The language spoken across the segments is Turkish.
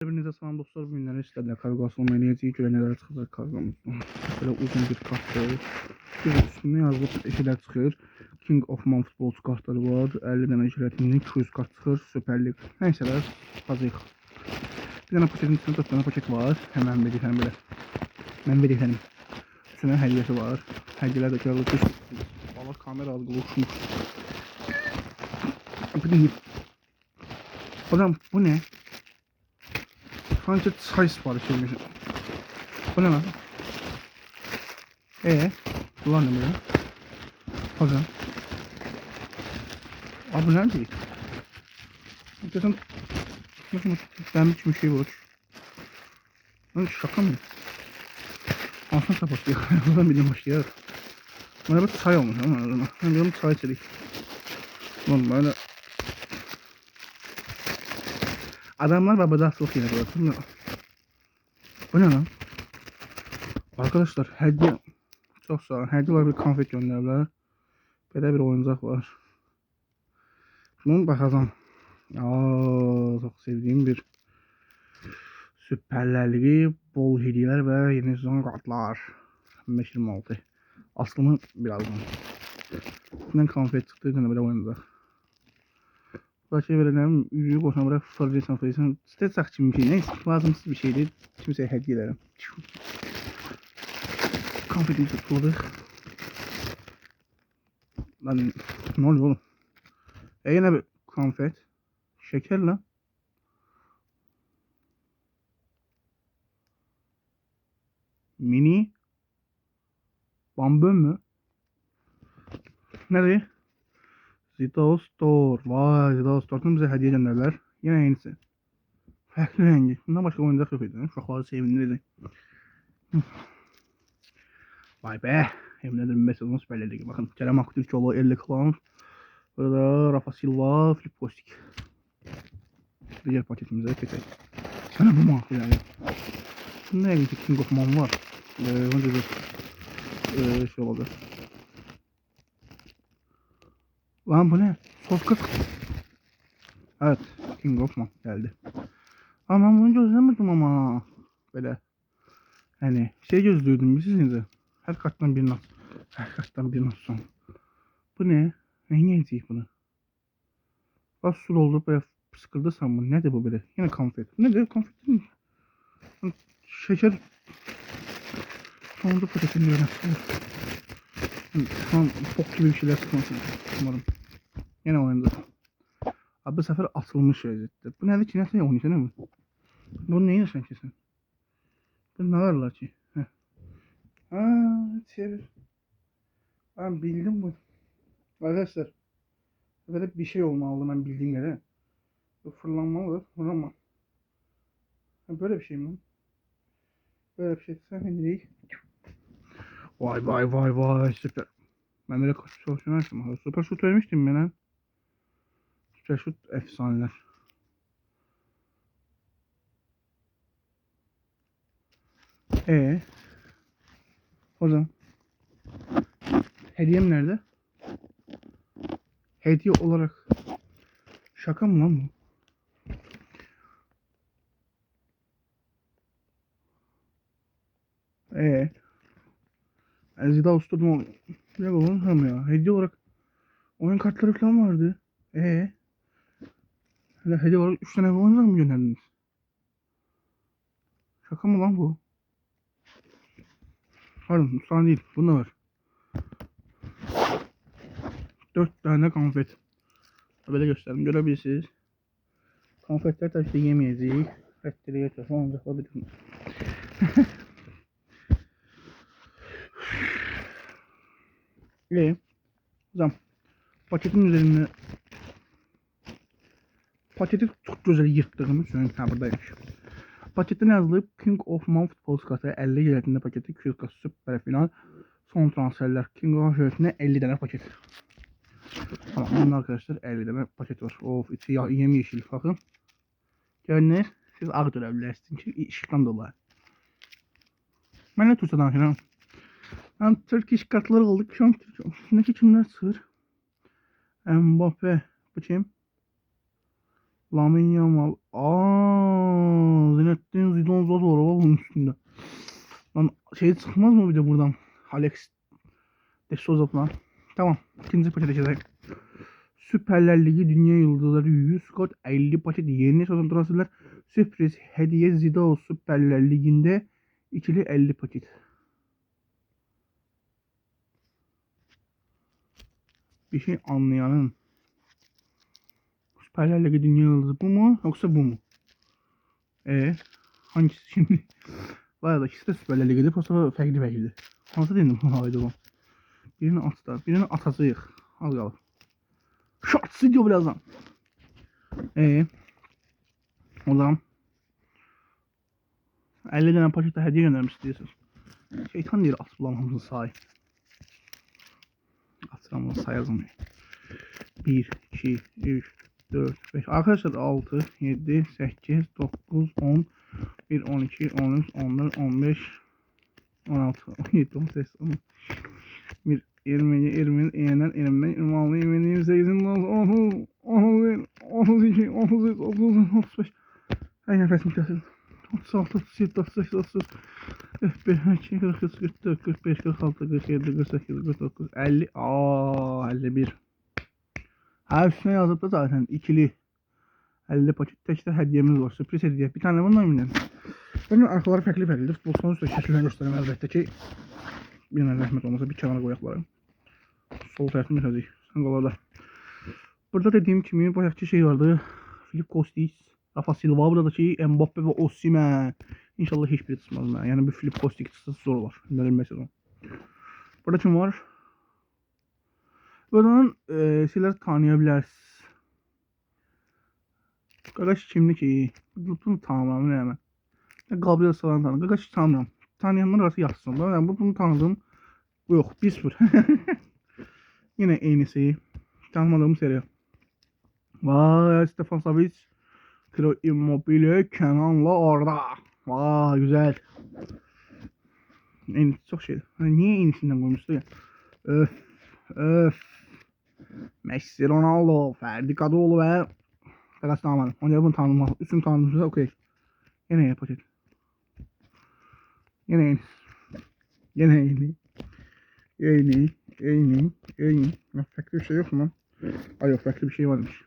Hepinize selam dostlar. Bu günler istediler kargo asılma niyeti göre neler çıkacak kargomuzdan. Böyle uzun bir kartı. Bir üstünde yazılıb şeyler çıxır. King of Man futbolcu kartları var. 50 dənə ücretinin 200 kart çıxır. Süper Lig. Neyseler. Hazır. Bir tane paketin içinde 4 tane paket var. Hemen belirtelim böyle. Ben belirtelim. Üstüne hediyesi var. Hediyeler de kağıdı düş. Valla kamera algılı uçmuş. Hocam bu ne? Sanki çay sipariş edilmiş. Bu ne lan? Bunlar ne böyle? Hocam. Abi bu ne değil? Dedim, nasıl ben bir şey var. Lan şaka mı? Aslında başlıyor. Buradan bir başlıyor. Bana bir çay olmuş ama. Ben diyorum çay içerik. Lan böyle. Adamlar babadasılık yine böyle. Bu ne lan? Arkadaşlar hediye. Çok sağ olun. Hediye var, bir konfet gönderdiler. Böyle bir oyuncak var. Şunun bakacağım. Çok sevdiğim bir Süper Ligi, bol hediyeler ve yeni sezon kartlar. 526. Aslını birazdan. İçinden konfet çıktı. Yine böyle oyuncak. Başka verelim. Yüzüğü koşan bırak. Fırlaysan fırlaysan. Site sakçı bir şey. Neyse. Lazımsız bir şeydi. Kimseye hediye ederim. Konfetimizi tutuladık. Lan ne oluyor oğlum? Yine bir konfet. Şeker lan. Mini bambön mü? Nereye? Zidao Store. Vay, Zidao Store'dan bize hediye gönderdiler. Yine yenisi. Farklı rengi. Bundan başka oyuncak yok idi. Uşaqları sevindirdi. Vay be. Emin ederim mesajımız Süper Ligi. Bakın Kerem Aktürkoğlu 50 klan. Burada Rafa Silva, Filip Kostik. Diğer paketimize geçelim. Sana bu mu yani? Ne ilginç King of Man var. Önce bir şey oldu. Lan bu ne? Sos kıt. Evet. King of Man geldi. Ama ben bunu gözlemedim ama. Böyle. Hani şey gözlüyordum bilirsiniz. Her karttan bir not. Her karttan bir not son. Bu ne? Ne yiyecek bunu? Az su doldurup böyle sıkıldırsam bu. Nedir bu böyle? Yine konfet. Nedir? Konfet değil mi? Şeker. Sonunda paketin böyle. Şu an bok gibi bir şeyler sıkmasın. Umarım. Yine oyunda. Abi bu sefer atılmış vaziyette. Bu nedir ki? Ne oynuyorsun değil mi? Bu neyin sen kesin? Bu ne varlar ki? Çevir. Ben bildim bu. Arkadaşlar. Böyle bir şey olmalı ben bildiğim yere. Bu fırlanmalı. Fırlanma. Böyle bir şey mi? Böyle bir şey. Sen değil. Vay vay vay vay süper. Ben böyle kaç çalışıyorum. Süper şut vermiştim ben ha. Süper şut efsaneler. Hocam. Hediyem nerede? Hediye olarak. Şaka mı lan bu? Zida Usta'dan ne oğlum ya? Hediye olarak oyun kartları falan vardı. Hele hediye olarak 3 tane oyuncak mı gönderdiniz? Şaka mı lan bu? Pardon, Mustafa değil. Bunda var. 4 tane konfet. Böyle göstereyim. Görebilirsiniz. Konfetler tabii ki yemeyeceğiz. Rettleri getirsin. Oyuncaklar bütün. Hocam. Paketin üzerinde paketi çok güzel yırttığımı düşünüyorum. Ha buradaymış. Pakette yazılıb King of Man futbol kartı 50 yerində paketi 200 kart süper final son transferler King of Man 50 tane paket. Tamam bunun arkadaşlar 50 tane paket var. Of içi yemyeşil bakın. Görünür siz ağ görebilirsiniz ki ışıktan dolayı. Ben ne Türkçe danışıyorum. Ben Türk iş kartları aldık. Şu an üstündeki kimler sığır? Mbappe. Bu kim? Lamine Yamal. Zinedine Zidane zor var bunun üstünde. Lan şey çıkmaz mı bir de buradan? Alex de Souza falan. Tamam. İkinci pakete geçelim. Süperler Ligi Dünya Yıldızları 100 kod 50 paket yeni sezon transferler sürpriz hediye Zidane Süperler Ligi'nde ikili 50 paket. Bir şey anlayanın Süperler Ligi Dünya Yıldızı bu mu yoksa bu mu? Hangisi şimdi? Bayağı da ikisi de Süperler Ligi'de posta farklı. Hansı dedim bu haydi bu. Birini atlar, birini atacağıq. Az qalır. Short video birazdan. O zaman 50 tane pakette hediye göndermiş istiyorsunuz. Şeytan değil asılamamızın sahi. Asılamamızın sayı yazılmıyor. 1, 2, 3, 4, 5. Arkadaşlar 6, 7, 8, 9, 10, 1, 12, 13, 14, 15, 16, 17, 18, 19, 1, 20, 20, 20, 25, 26, 27, 28, 29, 30, 31, 32, 33, 35. Her nefesim kesildi. 36, 37, 38, 39, 41, 42, 43, 44, 45, 46, 47, 48, 49, 50. 51. Ha üstüne yazıp da zaten ikili 50 paket tekte hediyemiz var. Sürpriz hediye. Bir tane bundan eminim. Benim arkaları fərqli. Futbol üstə şəkildən göstərəm əlbəttə ki, bir mənə rəhmət olmasa bir kənara qoyaqlarım. Sol tərəfini götürəcək. Sən qalarda. Burada dediyim kimi bayaqki şey vardı. Filip Kostic, Rafa Silva, buradaki Mbappe ve Osimhen. İnşallah hiçbiri tutmaz mənə. Yəni bir Filip Kostic tutsa zor olar. Bilmirəm sezon. Burada kim var? Buradan sizlər tanıya bilərsiniz. Qaqaş kimdir ki? Bunu tanımam nə mən. Gabriel Salan tanıdım. Qaqaş tanımıram. Tanıyanlar arası yaxşısın. Yəni bunu tanıdım. Bu yox, 1-0. Yine aynısı. Tanımadığım seri. Vay Stefan Savic. Kiro Immobile Kenan'la orada. Vay güzel. En çok şey. Niye iyisinden koymuştu ya? Öf. Messi, Ronaldo, Ferdi Kadıoğlu ve Kaç tanımadım. Onca bunu tanımam. Üstünü tanımıyorsa okey. Yine yeni paket. Yine yeni. Yine yeni. Yeni. Ya, farklı bir şey yok mu? Ay yok, farklı bir şey varmış.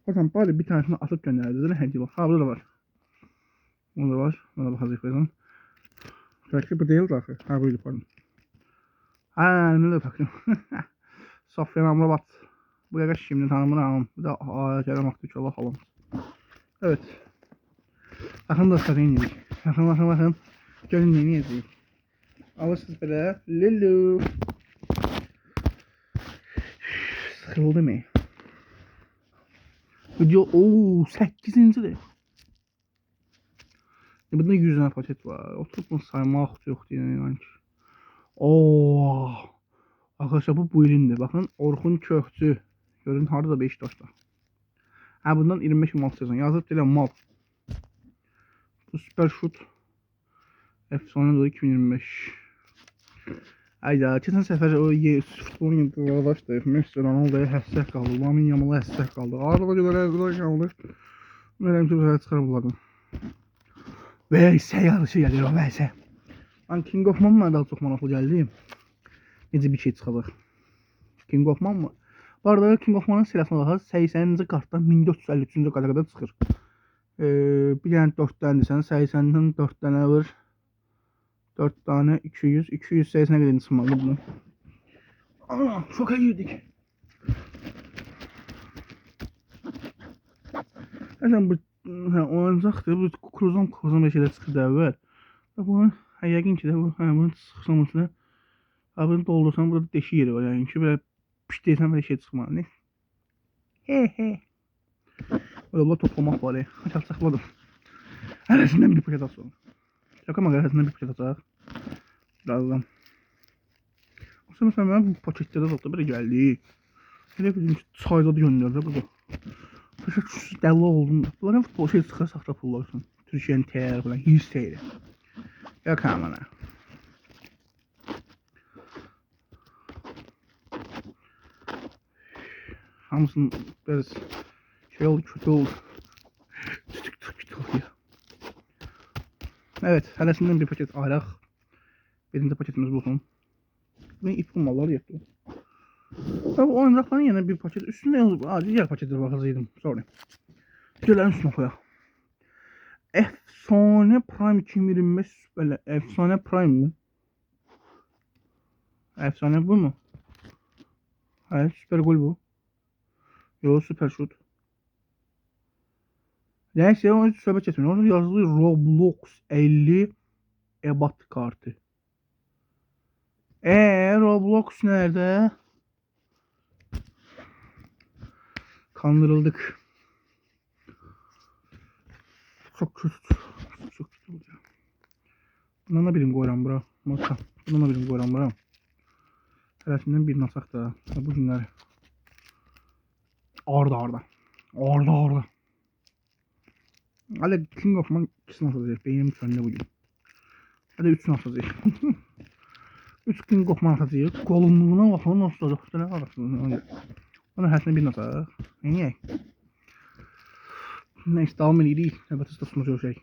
Bakın bari bir tanesini atıp gönderdiler. Hediye bak. Ha burada da var. Burada var. Buna da hazır koyalım. Farklı bu değil zaten. Ha buydu pardon. Ha ne de farklı. Sofyan Amrabat. Bu yaklaşık şimdi tanımını bu da Kerem Aktürkoğlu falan. Evet. Bakın dostlar yedik. Bakın. Gelin yeni yedik. Alırsınız böyle. Lulu. Sıkıldı mı? Video 8. de. Burada 100 tane paket var. Oturup bunu saymaq yoxdur yəni ki. Arkadaşlar bu ilindir. Bakın Orxun Kökçü. Görün harada Beşiktaşda. Ha bundan 25 mal sezon. Yazıb deyiləm mal. Bu süper şut. Efsane dolu 2025. Ayda keçən səfər o futbolun yıldızlardaşdı. Messi Ronaldo'ya həssək qaldı. Lamine Yamal'a həssək qaldı. Arada qədər qaldı. Mənim ki bu səfər çıxar bunlardan. Veysə yarışı gəlir o veysə. Lan King of Man mı daha çok maraqlı gəldi? Necə bir şey çıxacaq? King of Man mı? Bu arada King of Man'ın silahına baxarız. 80-ci kartdan 1453-cü karta qədər çıxır. Bir dənə 4 dənədirsən. 80-dən 4 dənə var. 4 tane 200. 280'e kadar çıxmalı bunu. Şoka girdik. Məsələn bu oyuncaqdır. Bu kruzon bir şeyler çıxır da əvvəl. Bunun yəqin ki də bunun çıxışlamasına bunu doldursan burada deşik yeri var. Yəni ki belə pişdəysən belə şey çıxmalı. Ne? He. Öyle toplamaq var ya. Açaq saxladım. Hərəsindən bir paket açalım. Yok ama hərəsindən bir paket açaq. Birazdan. Aslında mesela ben bu paketlərdə zaten belə gəldi. Elə bildim ki çayda da göndərdi burada. Təşəkkür dəli oldum. Bunların futbol şey çıxar saxta pullar üçün. Türkiyənin TR falan 100 TL. Yok amına. Hamısını biraz şey oldu, kötü oldu. Kötü oldu ya. Evet, hələsindən bir paket ayıraq. Birinci paketimiz bu olsun. Ve ip malları yaptım. Tabi oyuncakların yerine bir paket üstünde yazıp diğer pakete bakasaydım. Sorry. Gelelim üstüne koyalım. Efsane Prime 2025 böyle Efsane Prime mi? Efsane bu mu? Hayır, Süper Gol bu. Yo, Süper Şut. Neyse onu söhbət etmiyor. Orada yazılı Roblox 50 ebat kartı. Roblox nerede? Kandırıldık. Çok kötü. Çok kötü olacak. Buna da birim koyuram bura. Maka. Buna da birim koyuram bura. Hələsindən birini asaq da. Bu günləri. Arda. Hələ King of Man 2'sini atacaq. Beynim sönüyor bugün. Hadi 3'sünü atacaq. 3 King of Man atacaq. Kolumluğuna baxın nasıl olacaq. Üstələ qalaqsın. Ona hələsindən birini ataq. Neyək? Neyse, devam edirik. Növbəti stasımız yok şey.